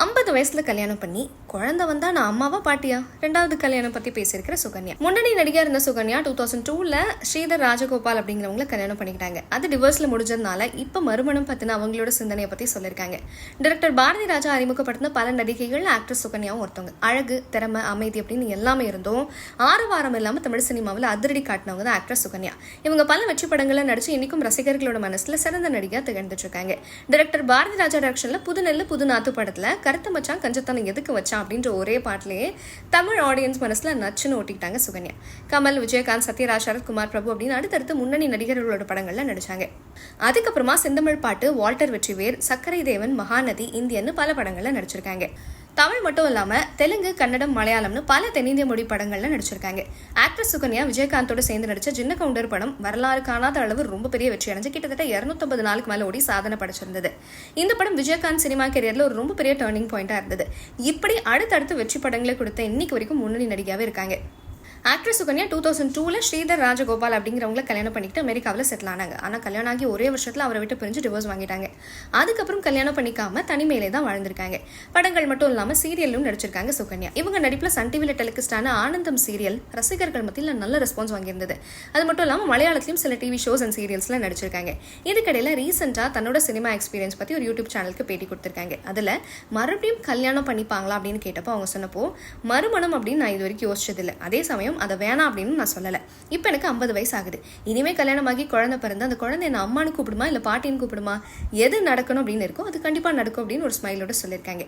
50 வயசுல கல்யாணம் பண்ணி குழந்தை வந்தா நான் அம்மாவா பாட்டியா? ரெண்டாவது கல்யாணம் பத்தி பேசியிருக்கிற சுகன்யா. முன்னணி நடிகர் இருந்த சுகன்யா 2002ல ஸ்ரீதர் ராஜகோபால் அப்படிங்கிறவங்கள கல்யாணம் பண்ணிக்கிட்டாங்க. அது டிவோர்ஸ்ல முடிஞ்சதுனால இப்ப மறுமணம் பத்தின அவங்களோட சிந்தனையை பத்தி சொல்லியிருக்காங்க. டைரக்டர் பாரதி ராஜா அறிமுகப்படுத்தின பல நடிகைகள் ஆக்ட்ரஸ் சுகன்யாவும் ஒருத்தவங்க. அழகு, திறமை, அமைதி அப்படின்னு எல்லாமே இருந்தும் ஆரவாரம் இல்லாம தமிழ் சினிமாவில் அதிரடி காட்டினவங்க தான் ஆக்ட்ரஸ் சுகன்யா. இவங்க பல வெற்றி படங்களை நடிச்சு இன்னைக்கும் ரசிகர்களோட மனசுல சிறந்த நடிகா திகழ்ந்துட்டு இருக்காங்க. டைரக்டர் பாரதி ராஜா டைரக்ஷன்ல புது நெல்லு புது நாத்து படத்துல கருத்து மச்சான் கஞ்சத்தான எதுக்கு வச்சான் அப்படின்ற ஒரே பாட்டிலேயே தமிழ் ஆடியன்ஸ் மனசுல நச்சுன்னு ஓட்டிக்கிட்டாங்க சுகன்யா. கமல், விஜயகாந்த், சத்யராஜ், சரத்குமார், பிரபு அப்படின்னு அடுத்தடுத்து முன்னணி நடிகர்களோட படங்கள்ல நடிச்சாங்க. அதுக்கப்புறமா செந்தமிழ் பாட்டு, வால்டர் வெற்றிவேர், சக்கரை தேவன், மகாநதி, இந்தியன்னு பல படங்கள்ல நடிச்சிருக்காங்க. தமிழ் மட்டும் இல்லாம தெலுங்கு, கன்னடம், மலையாளம்னு பல தென்னிந்திய மொழி படங்கள்ல நடிச்சிருக்காங்க. ஆக்ட்ரஸ் சுகன்யா விஜயகாந்தோட சேர்ந்து நடிச்ச சின்ன கவுண்டர் படம் வரலாறு காணாத அளவு ரொம்ப பெரிய வெற்றி அடைஞ்சு கிட்டத்தட்ட 250 நாளுக்கு மேல ஓடி சாதனை படைச்சிருந்தது. இந்த படம் விஜயகாந்த் சினிமா கெரியர்ல ஒரு ரொம்ப பெரிய டர்னிங் பாயிண்டா இருந்தது. இப்படி அடுத்தடுத்து வெற்றி படங்களை கொடுத்த இன்னைக்கு வரைக்கும் முன்னணி நடிகையாவே இருக்காங்க. ஆக்ட்ரஸ் சுகன்யா 2002ல ஸ்ரீதர் ராஜகோபால் அப்படிங்கிறவங்கள கல்யாணம் பண்ணிக்கிட்டு அமெரிக்காவில் செட்டில் ஆனாங்க. ஆனால் கல்யாணம் ஆகி ஒரே வருஷத்துல அவரை விட்டு பிரிஞ்சு டிவோர்ஸ் வாங்கிட்டாங்க. அதுக்கப்புறம் கல்யாணம் பண்ணிக்காம தனிமையிலே தான் வாழ்ந்திருக்காங்க. படங்கள் மட்டும் இல்லாமல் சீரியலும் நடிச்சிருக்காங்க சுகன்யா. இவங்க நடிப்புல சன் டிவில டெலிகாஸ்டான ஆனந்தம் சீரியல் ரசிகர்கள் மத்தியில் நல்ல ரெஸ்பான்ஸ் வாங்கியிருந்தது. அது மட்டும் இல்லாமல் மலையாளத்திலும் சில டிவி ஷோஸ் அண்ட் சீரியல்ஸ்ல நடிச்சிருக்காங்க. இதுக்கடையில ரீசெண்டா தன்னோட சினிமா எக்ஸ்பீரியன்ஸ் பத்தி ஒரு யூடியூப் சேனலுக்கு பேட்டி கொடுத்திருக்காங்க. அதுல மறுபடியும் கல்யாணம் பண்ணிப்பாங்களா அப்படின்னு கேட்டப்போ அவங்க சொன்னப்போ மறுமணம் அப்படின்னு நான் இது வரைக்கும் யோசிச்சதில்லை. அதே சமயம் அதை வேணாம் அப்படின்னு நான் சொல்லலை. இப்போ எனக்கு 50 வயசு ஆகுது. இனிமே கல்யாணமாகி குழந்தை பிறந்து அந்த குழந்தை என்ன அம்மானு கூப்பிடுமா இல்லை பாட்டின்னு கூப்பிடுமா, எது நடக்கணும் அப்படின்னு இருக்கோ அது கண்டிப்பாக நடக்கும் அப்படின்னு ஒரு ஸ்மைலோட சொல்லியிருக்காங்க.